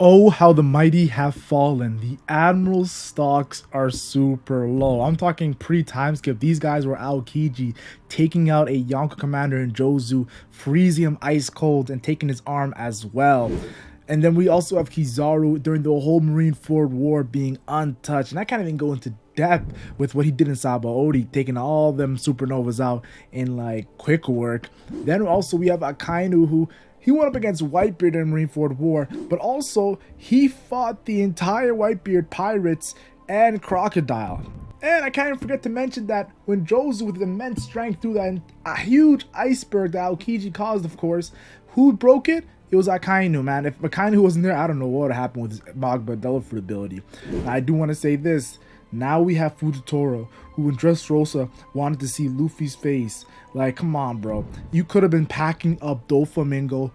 Oh, how the mighty have fallen. The Admiral's stocks are super low. I'm talking pre-time skip. These guys were Aokiji, taking out a Yonko commander in Jozu, freezing him ice cold and taking his arm as well. And then we also have Kizaru during the whole Marineford War being untouched. And I can't even go into depth with what he did in Sabo, taking all them supernovas out in like quick work. Then also we have Akainu, who he went up against Whitebeard in Marineford War, but also he fought the entire Whitebeard pirates and Crocodile. And I can't even forget to mention that when Jozu with immense strength threw that a huge iceberg that Aokiji caused, of course, who broke it? It was Akainu, man. If Akainu wasn't there, I don't know what would happen with his Magba Delafruit ability. Now, I do want to say this. Now we have Fujitora, who in Dressrosa wanted to see Luffy's face. Like, come on, bro. You could have been packing up Doflamingo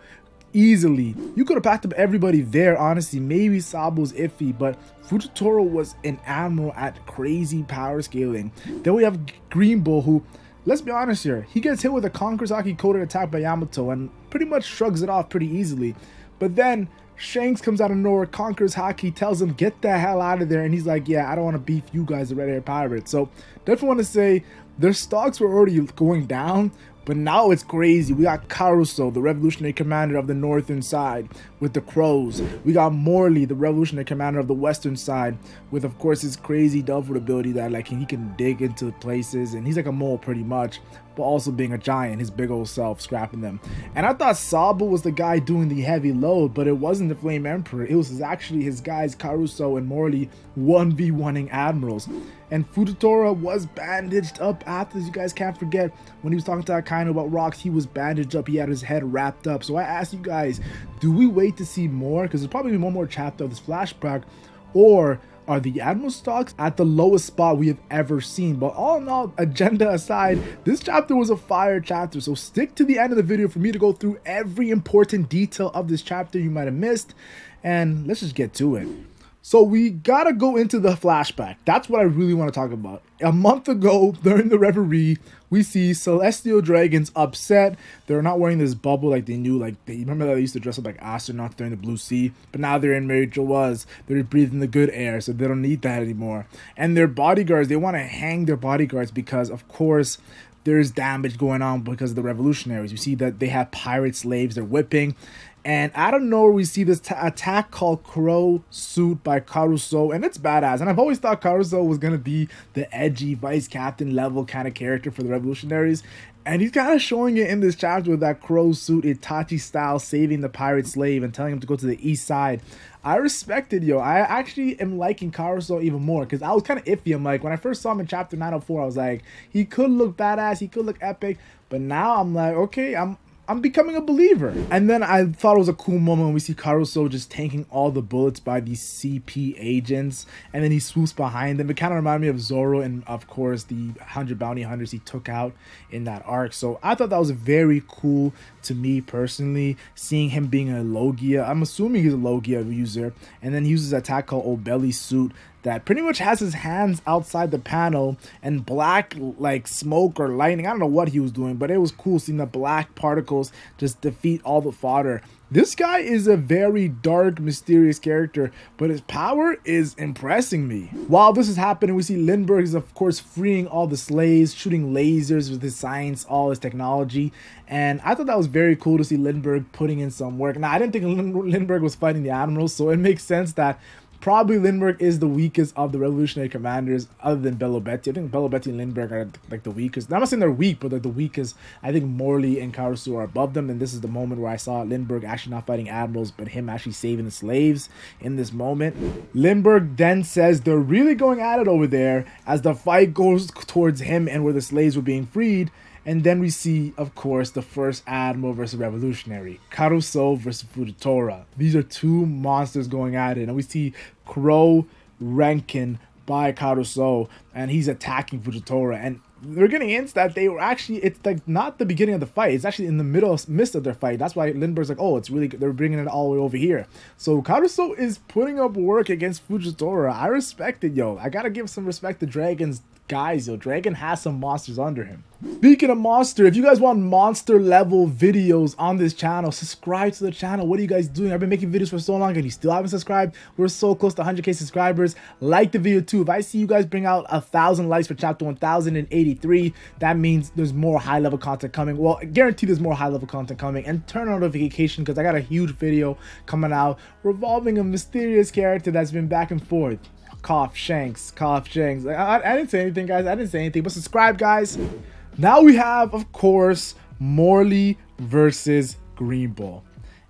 easily. You could have packed up everybody there, honestly. Maybe Sabo's iffy, but Fujitora was an admiral at crazy power scaling. Then we have Greenbull, who, let's be honest here, he gets hit with a Konkurasaki coded attack by Yamato and pretty much shrugs it off pretty easily. But then Shanks comes out of nowhere, conquers Haki, tells him, get the hell out of there. And he's like, yeah, I don't want to beef you guys, the Red Hair Pirates. So definitely want to say their stocks were already going down, but now it's crazy. We got Karasu, the Revolutionary Commander of the northern side with the Crows. We got Morley, the Revolutionary Commander of the western side with, of course, his crazy Delphoid ability that like he can dig into places, and he's like a mole pretty much, but also being a giant, his big old self scrapping them. And I thought Sabo was the guy doing the heavy load, but it wasn't the Flame Emperor. It was actually his guys Karasu and Morley 1v1ing Admirals. And Fujitora was bandaged up after, you guys can't forget, when he was talking to Akainu about rocks, he was bandaged up, he had his head wrapped up. So I asked you guys, do we wait to see more? Because there's probably one more chapter of this flashback, or are the Admiral stocks at the lowest spot we have ever seen? But all in all, agenda aside, this chapter was a fire chapter, so stick to the end of the video for me to go through every important detail of this chapter you might have missed, and let's just get to it. So we gotta go into the flashback. That's what I really want to talk about. A month ago, during the reverie, we see Celestial Dragons upset. They're not wearing this bubble like they knew. Like, they remember that they used to dress up like astronauts during the Blue Sea, but now they're in Mary Joaz. They're breathing the good air, so they don't need that anymore. And their bodyguards, they want to hang their bodyguards because, of course, there's damage going on because of the Revolutionaries. You see that they have pirate slaves they're whipping. And out of nowhere, we see this attack called Crow Suit by Karasu, and it's badass. And I've always thought Karasu was going to be the edgy vice captain level kind of character for the Revolutionaries. And he's kind of showing it in this chapter with that Crow Suit Itachi style, saving the pirate slave and telling him to go to the east side. I respect it, yo. I actually am liking Karasu even more because I was kind of iffy. I'm like, when I first saw him in chapter 904, I was like, he could look badass, he could look epic. But now I'm like, okay, I'm becoming a believer. And then I thought it was a cool moment when we see Karasu just tanking all the bullets by these CP agents, and then he swoops behind them. It kind of reminded me of Zoro and, of course, the 100 bounty hunters he took out in that arc. So I thought that was very cool to me personally, seeing him being a Logia. I'm assuming he's a Logia user. And then he uses an attack called Old Belly Suit that pretty much has his hands outside the panel and black like smoke or lightning. I don't know what he was doing, but it was cool seeing the black particles just defeat all the fodder. This guy is a very dark, mysterious character, but his power is impressing me. While this is happening, we see Lindbergh is, of course, freeing all the slaves, shooting lasers with his science, all his technology. And I thought that was very cool to see Lindbergh putting in some work. Now, I didn't think Lindbergh was fighting the Admirals, so it makes sense that probably Lindbergh is the weakest of the Revolutionary commanders other than Belobetti. I think Belobetti and Lindbergh are like the weakest. I'm not saying they're weak, but they're the weakest. I think Morley and Karasu are above them, and this is the moment where I saw Lindbergh actually not fighting admirals, but him actually saving the slaves in this moment. Lindbergh then says they're really going at it over there as the fight goes towards him and where the slaves were being freed. And then we see, of course, the first Admiral versus Revolutionary. Karasu versus Fujitora. These are two monsters going at it. And we see Crow Renkin by Karasu, and he's attacking Fujitora. And they're getting hints that they were actually, it's like not the beginning of the fight. It's actually in the midst of their fight. That's why Lindbergh's like, oh, it's really good. They're bringing it all the way over here. So Karasu is putting up work against Fujitora. I respect it, yo. I gotta give some respect to Dragon's guys, yo. Dragon has some monsters under him. Speaking of monster, if you guys want monster level videos on this channel, subscribe to the channel. What are you guys doing? I've been making videos for so long and you still haven't subscribed. We're so close to 100k subscribers. Like the video too. If I see you guys bring out 1,000 likes for chapter 1083, that means there's more high level content coming. Well, I guarantee there's more high level content coming. And turn on notification because I got a huge video coming out revolving a mysterious character that's been back and forth. Shanks. I didn't say anything, guys. I didn't say anything, but subscribe, guys. Now we have, of course, Morley versus Greenbull.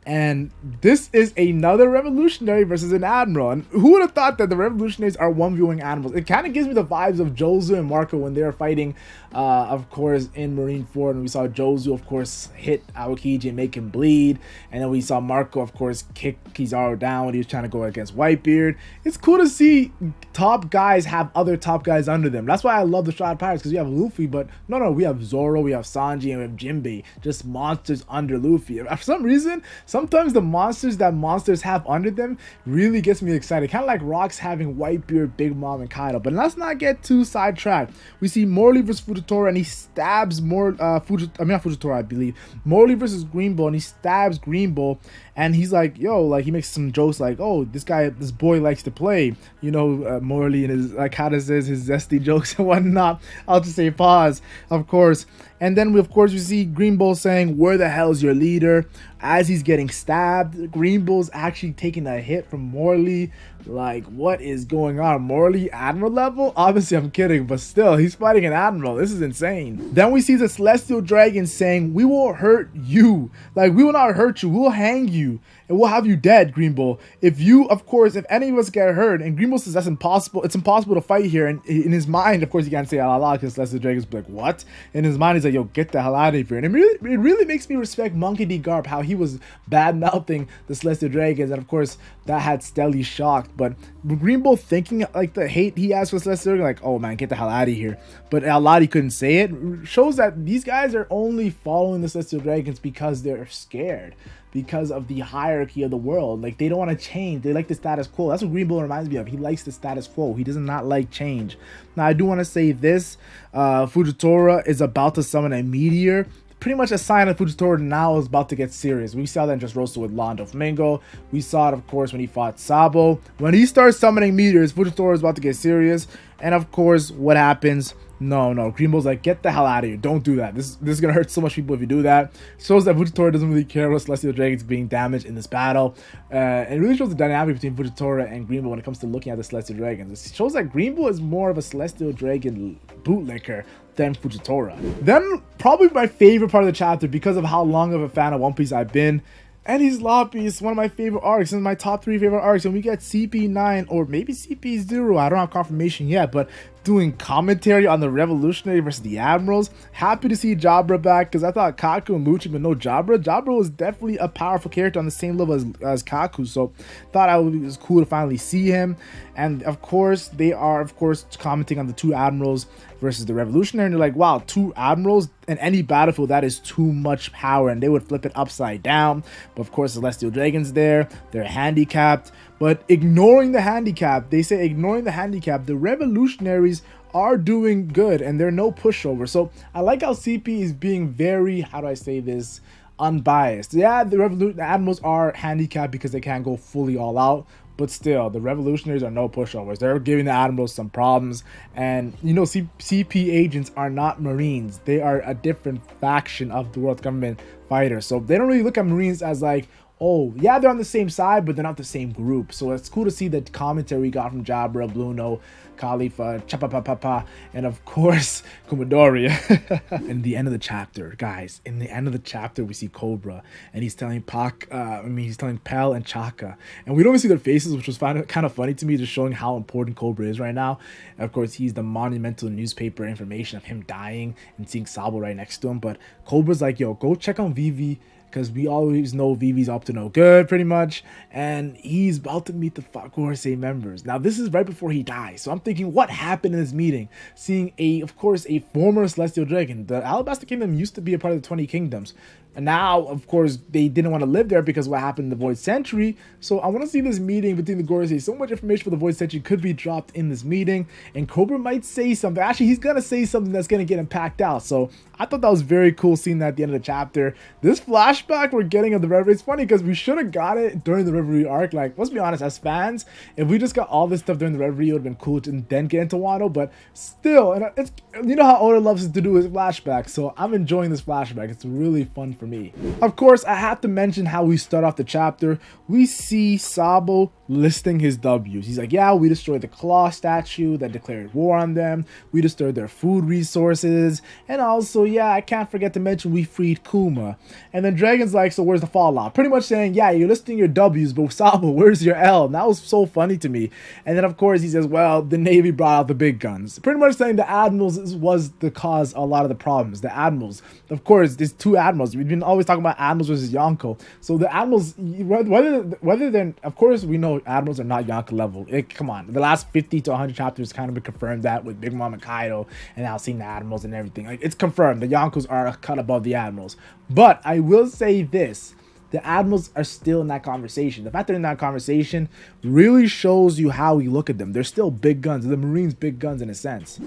And this is another Revolutionary versus an Admiral. And who would have thought that the Revolutionaries are 1v1 Admirals? It kind of gives me the vibes of Jozu and Marco when they were fighting, of course, in Marineford. And we saw Jozu, of course, hit Aokiji and make him bleed. And then we saw Marco, of course, kick Kizaru down when he was trying to go against Whitebeard. It's cool to see top guys have other top guys under them. That's why I love the Shroud Pirates, because we have Luffy, but no, we have Zoro, we have Sanji, and we have Jinbei. Just monsters under Luffy. For some reason, sometimes the monsters that monsters have under them really gets me excited. Kind of like Rocks having Whitebeard, Big Mom, and Kaido. But let's not get too sidetracked. We see Morley versus Fujitora, and he stabs Fujitora, I believe. Morley versus Greenbull, and he stabs Greenbull. And he's like, yo, like he makes some jokes like, oh, this boy likes to play. You know, Morley and his, like how does his zesty jokes and whatnot. I'll just say pause, of course. And then we see Greenbull saying, where the hell's your leader? As he's getting stabbed, Greenbull's actually taking a hit from Morley. Like, what is going on? Morley Admiral level? Obviously, I'm kidding, but still, he's fighting an Admiral. This is insane. Then we see the Celestial Dragon saying, we will hurt you. Like, we will not hurt you. We'll hang you. And we'll have you dead, Greenbull. If any of us get hurt, and Greenbull says that's impossible, it's impossible to fight here. And in his mind, of course, he can't say la la because Celestial Dragon's like, what? In his mind, he's like, yo, get the hell out of here. And it really makes me respect Monkey D. Garp, how he was bad-mouthing the Celestial Dragons. And of course, that had Stelly shocked. But Greenbull thinking like the hate he has for Celestial Dragon, like, oh man, get the hell out of here. But Aladi couldn't say it. Shows that these guys are only following the Celestial Dragons because they're scared. Because of the hierarchy of the world. Like, they don't want to change. They like the status quo. That's what Greenbull reminds me of. He likes the status quo. He does not like change. Now, I do want to say this. Fujitora is about to summon a meteor. Pretty much a sign that Fujitora now is about to get serious. We saw that in Just Roasted with Londo Flamingo. We saw it, of course, when he fought Sabo. When he starts summoning meteors, Fujitora is about to get serious. And, of course, what happens? No, Greenbull's like, get the hell out of here. Don't do that. This is going to hurt so much people if you do that. Shows that Fujitora doesn't really care about Celestial Dragons being damaged in this battle. It really shows the dynamic between Fujitora and Greenbull when it comes to looking at the Celestial Dragons. It shows that Greenbull is more of a Celestial Dragon bootlicker than Fujitora. Then, probably my favorite part of the chapter, because of how long of a fan of One Piece I've been, and he's Loppy. It's one of my favorite arcs. It's my top 3 favorite arcs. And we get CP9 or maybe CP0. I don't have confirmation yet, but doing commentary on the Revolutionary versus the Admirals. Happy to see Jabra back because I thought Kaku and Lucci, but no Jabra. Jabra was definitely a powerful character on the same level as Kaku. So thought it was cool to finally see him. And of course, they are, of course, commenting on the 2 Admirals versus the Revolutionary. And they're like, wow, 2 Admirals in any battlefield, that is too much power. And they would flip it upside down. But of course, Celestial Dragon's there. They're handicapped. But ignoring the handicap, they say ignoring the handicap, the Revolutionaries are doing good and they're no pushover. So I like how CP is being very, how do I say this, unbiased. Yeah, the Admirals are handicapped because they can't go fully all out. But still, the Revolutionaries are no pushovers. They're giving the Admirals some problems. And, you know, CP agents are not Marines. They are a different faction of the world government fighters. So they don't really look at Marines as like, oh, yeah, they're on the same side, but they're not the same group. So it's cool to see the commentary we got from Jabra, Bluno, Khalifa, Chapapapapa, and of course, Kumadori. In the end of the chapter, guys, in the end of the chapter, we see Cobra, and he's telling he's telling Pell and Chaka. And we don't even see their faces, which was kind of funny to me, just showing how important Cobra is right now. And of course, he's the monumental newspaper information of him dying and seeing Sabo right next to him. But Cobra's like, yo, go check on Vivi, because we always know Vivi's up to no good, pretty much, and he's about to meet the Gorosei members. Now, this is right before he dies, so I'm thinking, what happened in this meeting? Seeing, of course, a former Celestial Dragon. The Alabasta Kingdom used to be a part of the 20 Kingdoms. And now, of course, they didn't want to live there because of what happened in the Void Century. So I want to see this meeting between the Gorosei. So much information for the Void Century could be dropped in this meeting. And Cobra might say something. Actually, he's going to say something that's going to get him packed out. So I thought that was very cool seeing that at the end of the chapter. This flashback we're getting of the Reverie, it's funny because we should have got it during the Reverie arc. Like, let's be honest, as fans, if we just got all this stuff during the Reverie, it would have been cool to then get into Wano. But still, and it's, you know how Oda loves to do his flashback. So I'm enjoying this flashback. It's really fun for me. Of course, I have to mention how we start off the chapter. We see Sabo listing his W's. He's like, yeah, we destroyed the claw statue that declared war on them. We destroyed their food resources. And also, yeah, I can't forget to mention we freed Kuma. And then Dragon's like, so where's the fallout? Pretty much saying, yeah, you're listing your W's, but Sabo, where's your L? And that was so funny to me. And then, of course, he says, well, the Navy brought out the big guns. Pretty much saying the Admirals was the cause of a lot of the problems. The Admirals. Of course, there's two Admirals. We've been always talking about Admirals versus Yonko. So the Admirals, whether they're, of course, we know Admirals are not Yonko level. Come on. The last 50 to 100 chapters kind of been confirmed that with Big Mom and Kaido and now seeing the Admirals and everything. Like, it's confirmed. The Yonkos are a cut above the Admirals. But I will say this. The Admirals are still in that conversation. The fact they're in that conversation really shows you how we look at them. They're still big guns. The Marines big guns in a sense.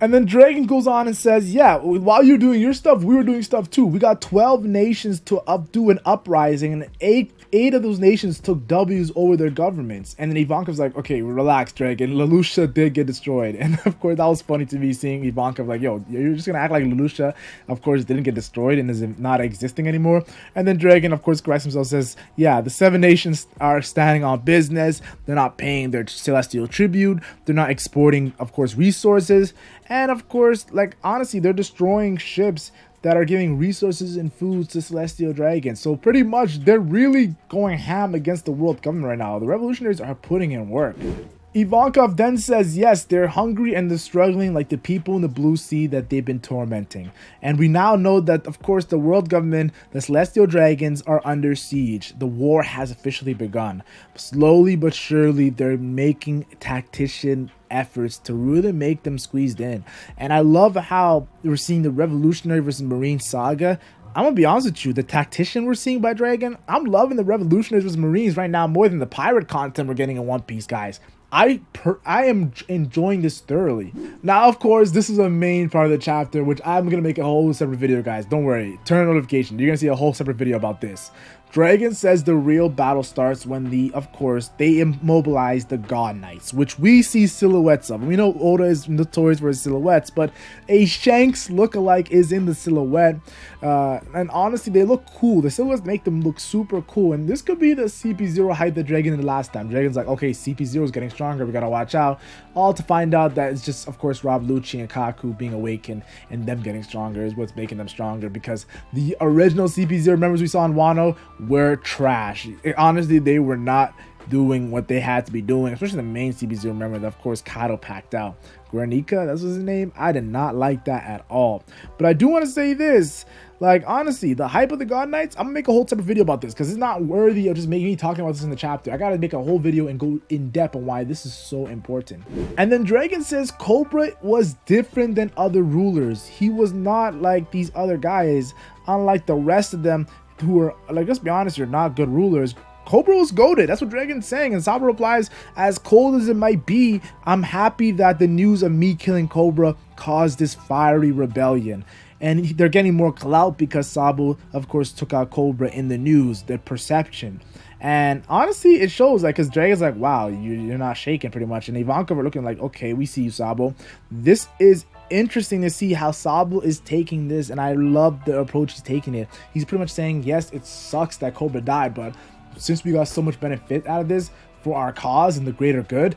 And then Dragon goes on and says, yeah, while you're doing your stuff, we were doing stuff too. We got 12 nations to do an uprising, and eight of those nations took W's over their governments. And then Ivanka's like, okay, relax, Dragon. Lelouch did get destroyed. And of course, that was funny to me seeing Ivanka like, yo, you're just going to act like Lelouch, of course, didn't get destroyed and is not existing anymore. And then Dragon, of course, corrects himself, says, yeah, the 7 nations are standing on business. They're not paying their celestial tribute. They're not exporting, of course, resources. And of course, like, honestly, they're destroying ships that are giving resources and foods to Celestial Dragons. So pretty much, they're really going ham against the world government right now. The Revolutionaries are putting in work. Ivankov then says, yes, they're hungry and they're struggling like the people in the Blue Sea that they've been tormenting. And we now know that, of course, the world government, the Celestial Dragons, are under siege. The war has officially begun. Slowly but surely, they're making tactician efforts to really make them squeezed in. And I love how we're seeing the Revolutionary versus Marine saga. I'm gonna be honest with you, the tactician we're seeing by Dragon, I'm loving the Revolutionaries versus Marines right now more than the pirate content we're getting in One Piece, guys. I am enjoying this thoroughly. Now, of course, this is a main part of the chapter, which I'm going to make a whole separate video, guys. Don't worry. Turn on notification. You're going to see a whole separate video about this. Dragon says the real battle starts when of course, they immobilize the God Knights, which we see silhouettes of. We know Oda is notorious for his silhouettes, but a Shanks lookalike is in the silhouette. And honestly, they look cool. The silhouettes make them look super cool. And this could be the CP0 hype that Dragon did last time. Dragon's like, okay, CP0 is getting stronger. We gotta watch out. All to find out that it's just, of course, Rob Lucci and Kaku being awakened and them getting stronger is what's making them stronger, because the original CP0 members we saw in Wano were trash. Honestly, they were not doing what they had to be doing, especially the main CP0 member that, of course, Kaido packed out. Guernica, that's his name. I did not like that at all. But I do want to say this. Like, honestly, the hype of the God Knights, I'm gonna make a whole separate video about this because it's not worthy of just making me talking about this in the chapter. I gotta make a whole video and go in depth on why this is so important. And then Dragon says Cobra was different than other rulers. He was not like these other guys, unlike the rest of them who are, like, let's be honest, you're not good rulers. Cobra was goated. That's what Dragon's saying. And Sabo replies, as cold as it might be, I'm happy that the news of me killing Cobra caused this fiery rebellion. And they're getting more clout because Sabo, of course, took out Cobra in the news, the perception. And honestly, it shows, like, because Dragon's like, wow, you're not shaking pretty much. And Ivanka are looking like, okay, we see you, Sabo. This is interesting to see how Sabo is taking this. And I love the approach he's taking it. He's pretty much saying, yes, it sucks that Cobra died, but since we got so much benefit out of this for our cause and the greater good,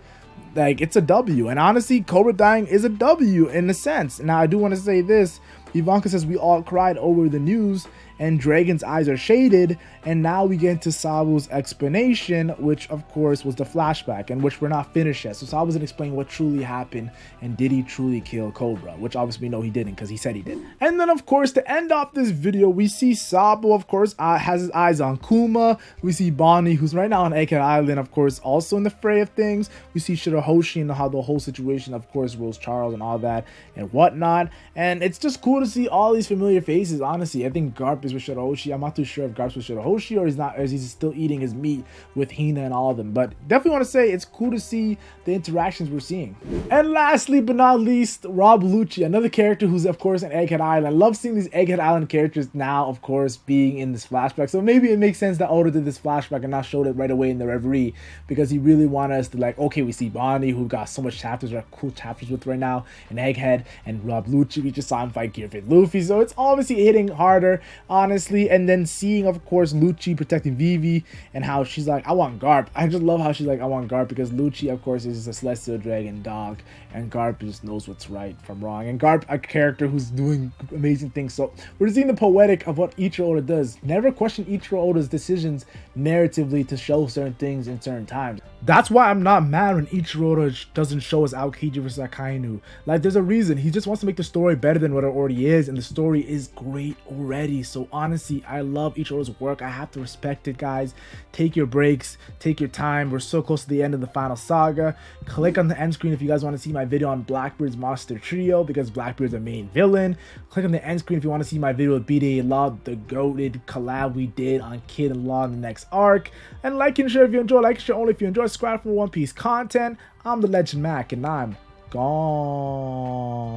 like, it's a W. And honestly, Cobra dying is a W in a sense. Now, I do want to say this. Ivanka says we all cried over the news, and Dragon's eyes are shaded, and now we get into Sabo's explanation, which of course was the flashback, and which we're not finished yet. So Sabo's gonna explain what truly happened, and did he truly kill Cobra, which obviously we know he didn't because he said he did. And then, of course, to end off this video, we see Sabo, of course, has his eyes on Kuma. We see Bonnie, who's right now on Egghead Island, of course, also in the fray of things. We see Hoshi and how the whole situation, of course, Rose Charles and all that and whatnot. And it's just cool to see all these familiar faces. Honestly, I think Garp is with Shirahoshi. I'm not too sure if Garp's with Shirahoshi or he's not, or he's still eating his meat with Hina and all of them. But definitely want to say it's cool to see the interactions we're seeing. And lastly but not least, Rob Lucci, another character who's of course in Egghead Island. I love seeing these Egghead Island characters now, of course, being in this flashback. So maybe it makes sense that Oda did this flashback and not showed it right away in the Reverie, because he really wanted us to like, okay, we see Bonnie, who got so much chapters, or cool chapters with right now, and Egghead, and Rob Lucci, we just saw him fight Gear Fit Luffy. So it's obviously hitting harder, honestly. And then seeing, of course, Lucci protecting Vivi and how she's like, I want Garp. I just love how she's like, I want Garp, because Lucci, of course, is a Celestial Dragon dog, and Garp just knows what's right from wrong. And Garp, a character who's doing amazing things. So we're seeing the poetic of what Ichiro Oda does. Never question Ichiro Oda's decisions narratively to show certain things in certain times. That's why I'm not mad when Ichiro Oda doesn't show us Aokiji versus Akainu. Like, there's a reason. He just wants to make the story better than what it already is, and the story is great already. So honestly, I love Ichiro Oda's work. I have to respect it, guys. Take your breaks, take your time. We're so close to the end of the final saga. Click on the end screen if you guys want to see my video on Blackbeard's Monster Trio, because Blackbeard's the main villain. Click on the end screen if you want to see my video with BDA Law, the goated collab we did on Kid and Law in the next arc. And like and share if you enjoy, like and share only if you enjoy. Subscribe for One Piece content. I'm the Legend Mac, and I'm gone.